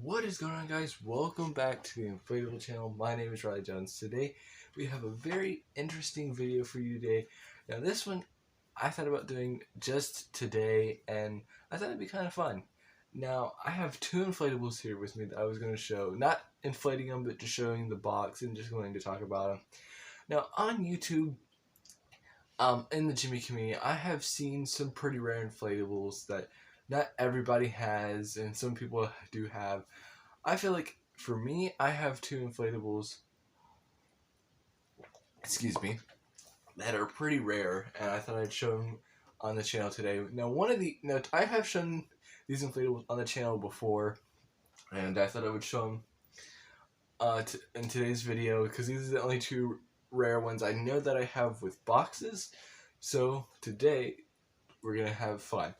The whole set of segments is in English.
What is going on, guys? Welcome back to the Inflatable channel. My name is Riley Jones. Today we have a very interesting video for you today. Now this one I thought about doing just today and I thought it'd be kind of fun. Now I have two inflatables here with me that I was going to show. Not inflating them, but just showing the box and just going to talk about them. Now on YouTube, in the Jimmy community, I have seen some pretty rare inflatables that not everybody has and some people do have. I feel like for me, I have two inflatables, excuse me, that are pretty rare, and I thought I'd show them on the channel today. Now, I have shown these inflatables on the channel before, and I thought I would show them in today's video because these are the only two rare ones I know that I have with boxes. So today we're gonna have fun.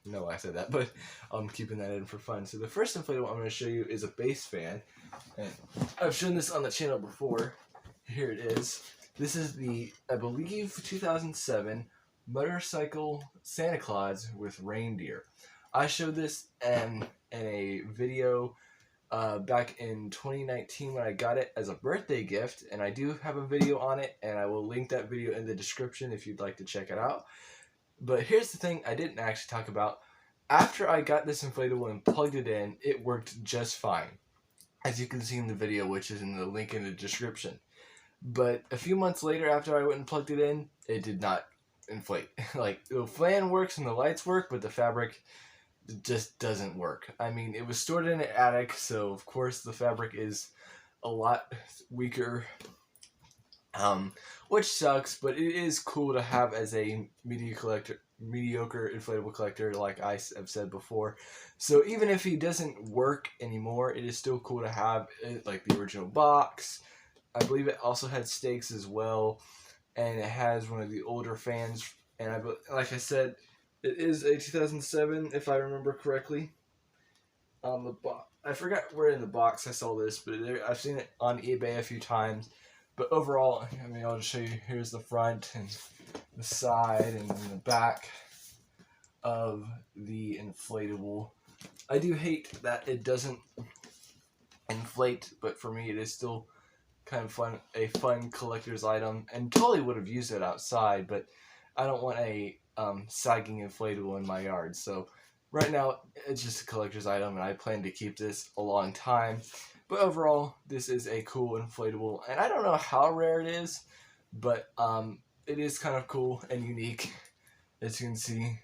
No, I said that, but I'm keeping that in for fun. So the first inflatable I'm going to show you is a bass fan, and I've shown this on the channel before. Here it is. This is the, I believe, 2007 motorcycle Santa Claus with reindeer. I showed this in a video back in 2019 when I got it as a birthday gift, and I do have a video on it, and I will link that video in the description if you'd like to check it out. But here's the thing I didn't actually talk about. After I got this inflatable and plugged it in, it worked just fine, as you can see in the video, which is in the link in the description. But a few months later, after I went and plugged it in, it did not inflate. Like, the fan works and the lights work, but the fabric just doesn't work. I mean, it was stored in an attic, so of course the fabric is a lot weaker, which sucks, but it is cool to have as a mediocre inflatable collector, like I have said before. So even if he doesn't work anymore, it is still cool to have it, like the original box. I believe it also had stakes as well, and it has one of the older fans. And like I said, it is a 2007, if I remember correctly. On the box, I forgot where in the box I saw this, but I've seen it on eBay a few times. But overall, I mean, I'll just show you. Here's the front and the side and then the back of the inflatable. I do hate that it doesn't inflate, but for me, it is still kind of fun, a fun collector's item, and totally would have used it outside. But I don't want a sagging inflatable in my yard. So right now, it's just a collector's item, and I plan to keep this a long time. But overall, this is a cool inflatable, and I don't know how rare it is, but it is kind of cool and unique, as you can see,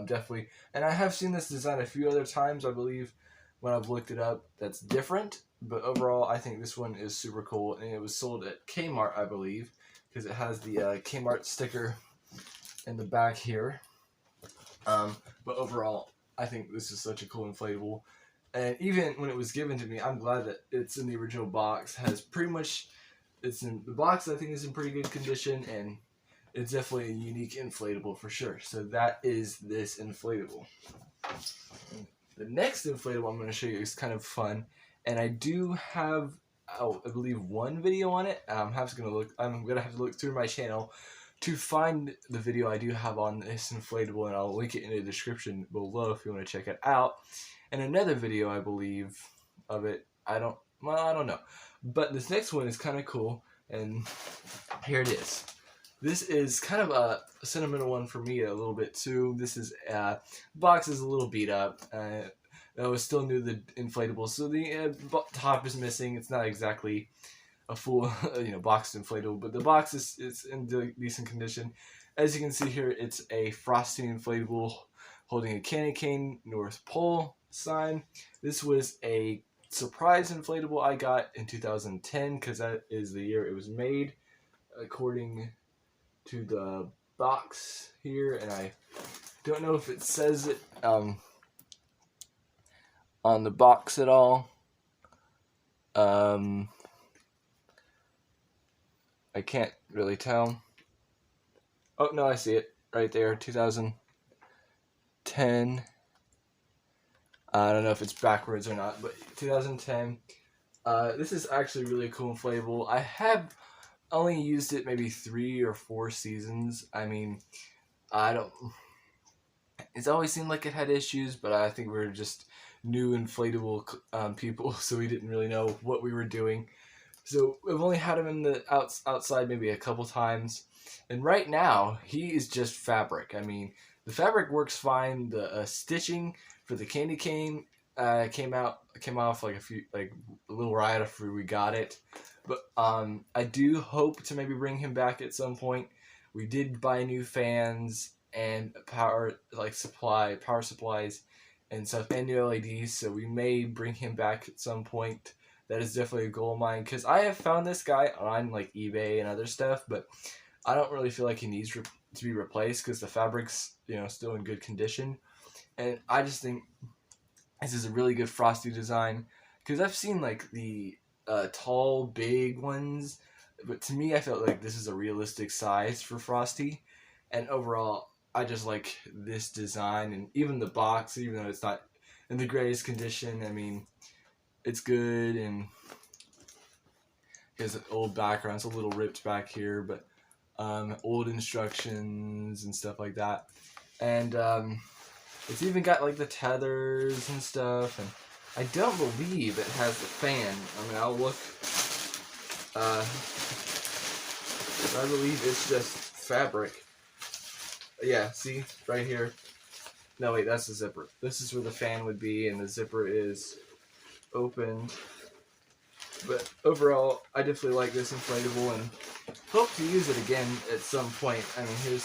definitely. And I have seen this design a few other times, I believe, when I've looked it up, that's different. But overall, I think this one is super cool, and it was sold at Kmart, I believe, because it has the Kmart sticker in the back here. But overall, I think this is such a cool inflatable. And even when it was given to me, I'm glad that it's in the original box. Has pretty much, it's in the box. I think is in pretty good condition, and it's definitely a unique inflatable for sure. So that is this inflatable. The next inflatable I'm going to show you is kind of fun, and I do have, I believe, one video on it. I'm gonna have to look through my channel to find the video I do have on this inflatable, and I'll link it in the description below if you want to check it out. And another video, I believe, of it, I don't know. But this next one is kind of cool, and here it is. This is kind of a sentimental one for me a little bit too. This is, box is a little beat up. I was still new to the inflatable, so the top is missing. It's not exactly a full, box inflatable, but the box is in decent condition. As you can see here, it's a frosty inflatable holding a candy cane North Pole sign. This was a surprise inflatable I got in 2010 because that is the year it was made, according to the box here, and I don't know if it says it on the box at all. I can't really tell. Oh no, I see it right there, 2010. I don't know if it's backwards or not, but 2010. This is actually really a cool inflatable. I have only used it maybe 3 or 4 seasons. I mean, it's always seemed like it had issues, but I think we're just new inflatable people, so we didn't really know what we were doing. So we've only had him in the outside maybe a couple times, and right now he is just fabric. I mean, the fabric works fine. The stitching for the candy cane came off like a little right after we got it, but I do hope to maybe bring him back at some point. We did buy new fans and power supplies and stuff, and new LEDs, so we may bring him back at some point. That is definitely a goal of mine, because I have found this guy on like eBay and other stuff, but I don't really feel like he needs to be replaced because the fabric's still in good condition, and I just think this is a really good frosty design, because I've seen like the tall, big ones, but to me, I felt like this is a realistic size for frosty, and overall, I just like this design, and even the box, even though it's not in the greatest condition. I mean, it's good, and it has an old background. It's a little ripped back here, but old instructions and stuff like that. And it's even got like the tethers and stuff. And I don't believe it has the fan. I mean, I'll look. I believe it's just fabric. Yeah, see? Right here. No, wait, that's the zipper. This is where the fan would be, and the zipper is open. But overall, I definitely like this inflatable and hope to use it again at some point. I mean, here's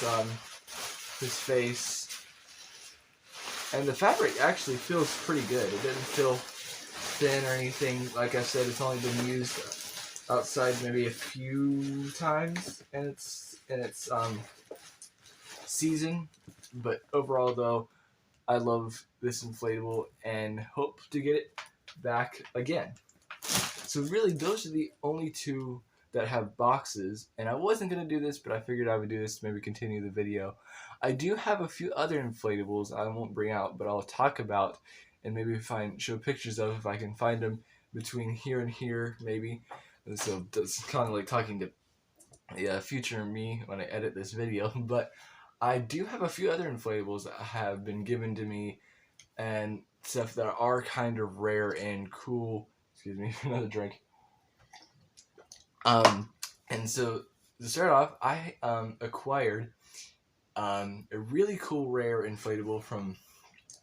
his face, and the fabric actually feels pretty good. It doesn't feel thin or anything. Like I said, it's only been used outside maybe a few times in its season. But overall, though, I love this inflatable and hope to get it back again. So really, those are the only two that have boxes, and I wasn't going to do this, but I figured I would do this to maybe continue the video. I do have a few other inflatables I won't bring out, but I'll talk about and maybe show pictures of if I can find them between here and here, maybe. And so that's kind of like talking to the future me when I edit this video, but I do have a few other inflatables that have been given to me and stuff that are kind of rare and cool. Excuse me, another drink. And so to start off, I acquired a really cool rare inflatable from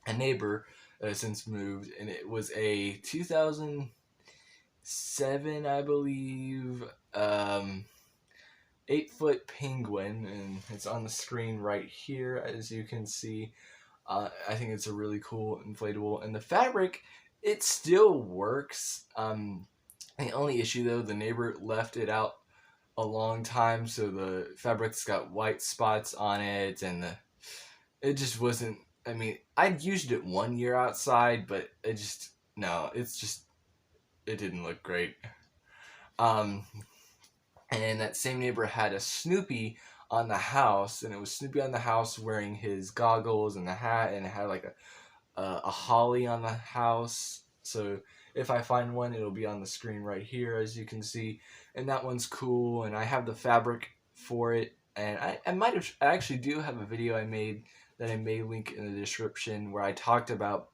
a neighbor that has since moved, and it was a 2007, I believe, 8-foot penguin, and it's on the screen right here, as you can see. I think it's a really cool inflatable, and the fabric, it still works. The only issue, though, the neighbor left it out a long time, so the fabric's got white spots on it, and it just wasn't. I mean, I'd used it 1 year outside, but it didn't look great. And that same neighbor had a Snoopy on the house, and it was Snoopy on the house wearing his goggles and the hat, and it had like a holly on the house. So if I find one, it'll be on the screen right here, as you can see. And that one's cool, and I have the fabric for it. And I actually do have a video I made that I may link in the description where I talked about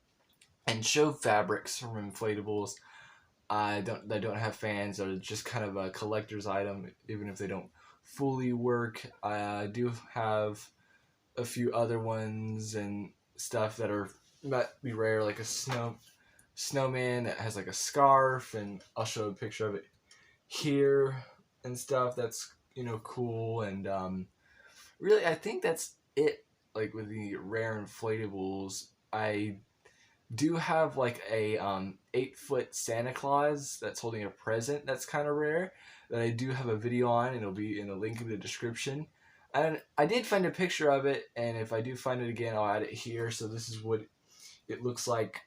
and showed fabrics from inflatables that don't have fans, or just kind of a collector's item, even if they don't fully work. I do have a few other ones and stuff that might be rare, like a snowman that has like a scarf, and I'll show a picture of it here and stuff. That's cool, and really I think that's it. Like with the rare inflatables, I do have like a 8-foot Santa Claus that's holding a present that's kind of rare, that I do have a video on, and it'll be in the link in the description. And I did find a picture of it, and if I do find it again, I'll add it here. So this is what it looks like,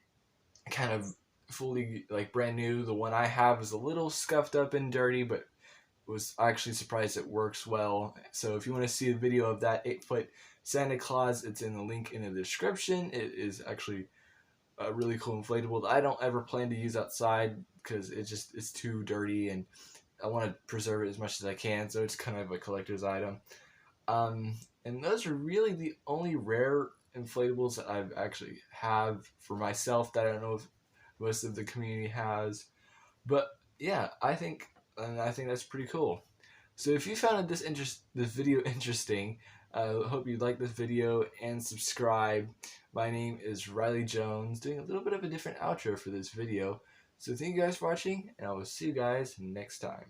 kind of fully like brand new. The one I have is a little scuffed up and dirty, but was actually surprised it works well. So if you want to see a video of that 8-foot Santa Claus, it's in the link in the description. It is actually a really cool inflatable that I don't ever plan to use outside because it's too dirty, and I want to preserve it as much as I can, so it's kind of a collector's item. And those are really the only rare inflatables that I've actually have for myself that I don't know if most of the community has. But yeah, I think that's pretty cool. So if you found this video interesting, I hope you like this video and subscribe. My name is Riley Jones, doing a little bit of a different outro for this video. So thank you guys for watching, and I will see you guys next time.